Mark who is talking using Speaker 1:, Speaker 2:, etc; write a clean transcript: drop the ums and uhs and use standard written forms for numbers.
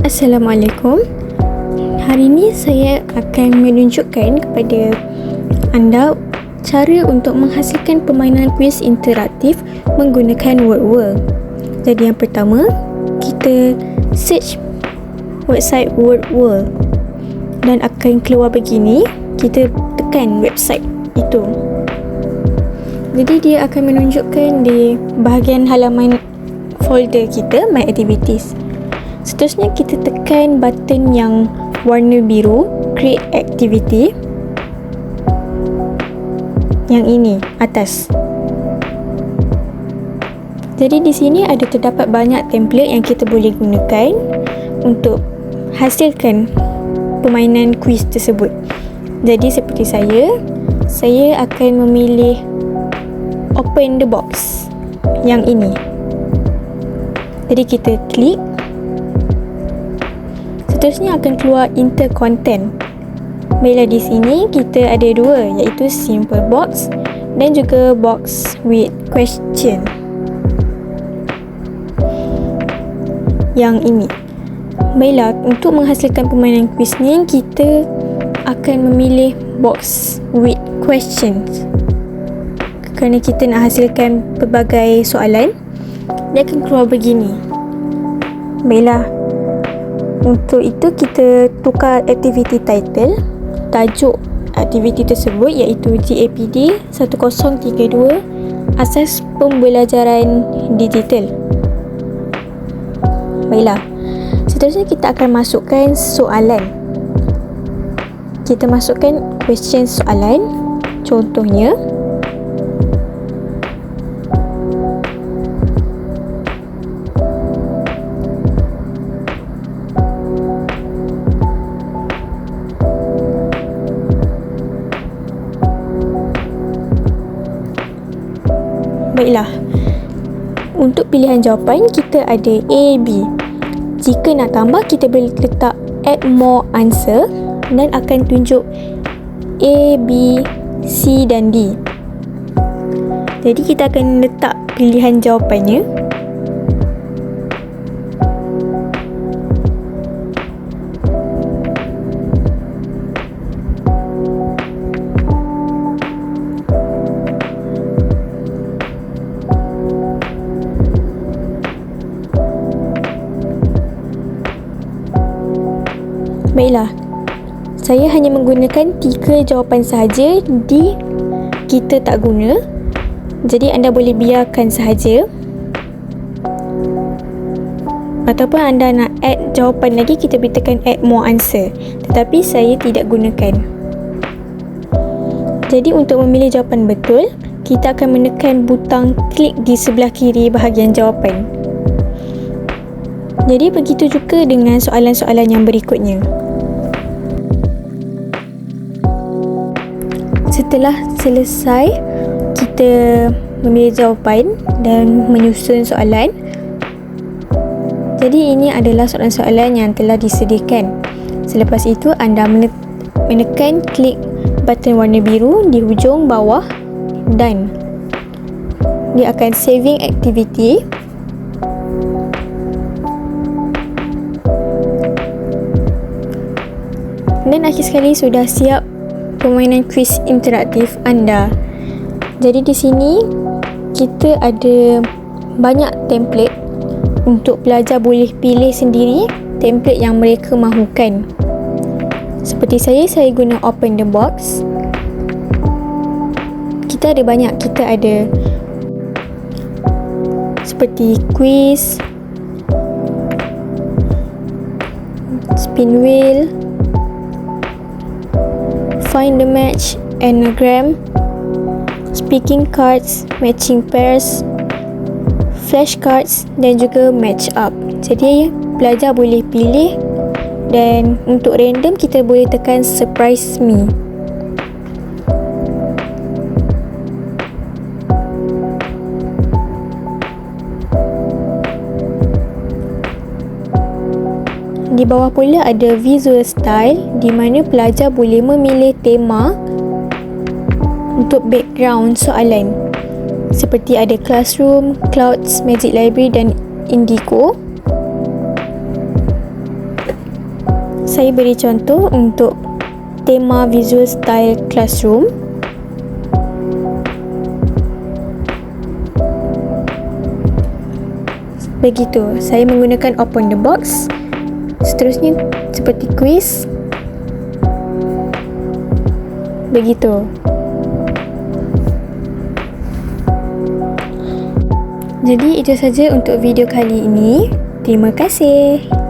Speaker 1: Assalamualaikum. Hari ini saya akan menunjukkan kepada anda cara untuk menghasilkan permainan kuis interaktif menggunakan WordWorld. Jadi yang pertama, kita search website WordWorld dan akan keluar begini. Kita tekan website itu. Jadi dia akan menunjukkan di bahagian halaman folder kita My Activities. Seterusnya kita tekan button yang warna biru, Create Activity. Yang ini, atas. Jadi di sini ada terdapat banyak template yang kita boleh gunakan untuk hasilkan permainan kuis tersebut. Jadi seperti saya akan memilih Open the Box yang ini. Jadi kita klik. Seterusnya akan keluar Enter Content. Baiklah, di sini kita ada dua, iaitu Simple Box dan juga Box with Question. Yang ini. Baiklah, untuk menghasilkan permainan kuis ni, kita akan memilih Box with Questions. Kerana kita nak hasilkan pelbagai soalan, dia akan keluar begini. Baiklah, untuk itu kita tukar activity title. Tajuk aktiviti tersebut iaitu GAPD 1032 Asas Pembelajaran Digital. Baiklah, seterusnya kita akan masukkan soalan. Kita masukkan question soalan. Contohnya, baiklah, untuk pilihan jawapan kita ada A, B. Jika nak tambah, kita boleh letak add more answer dan akan tunjuk A, B, C dan D. Jadi kita akan letak pilihan jawapannya. Baiklah, saya hanya menggunakan 3 jawapan sahaja. D kita tak guna. Jadi anda boleh biarkan sahaja. Ataupun anda nak add jawapan lagi, kita boleh tekan add more answer. Tetapi saya tidak gunakan. Jadi untuk memilih jawapan betul, kita akan menekan butang klik di sebelah kiri bahagian jawapan. Jadi begitu juga dengan soalan-soalan yang berikutnya. Setelah selesai kita memilih jawapan dan menyusun soalan, jadi ini adalah soalan-soalan yang telah disediakan. Selepas itu anda menekan klik button warna biru di hujung bawah dan dia akan saving activity. Dan akhir sekali sudah siap permainan kuis interaktif anda. Jadi di sini kita ada banyak template. Untuk pelajar boleh pilih sendiri template yang mereka mahukan. Seperti saya guna Open the Box. Kita ada banyak. Kita ada seperti quiz, spin wheel, find the match, anagram, speaking cards, matching pairs, flashcards dan juga match up. Jadi pelajar boleh pilih, dan untuk random kita boleh tekan surprise me. Di bawah pula ada visual style, di mana pelajar boleh memilih tema untuk background soalan. Seperti ada Classroom, Clouds, Magic Library dan Indigo. saya beri contoh untuk tema visual style classroom. Begitu, saya menggunakan open the box. Seterusnya seperti quiz. Begitu. Jadi itu saja untuk video kali ini. Terima kasih.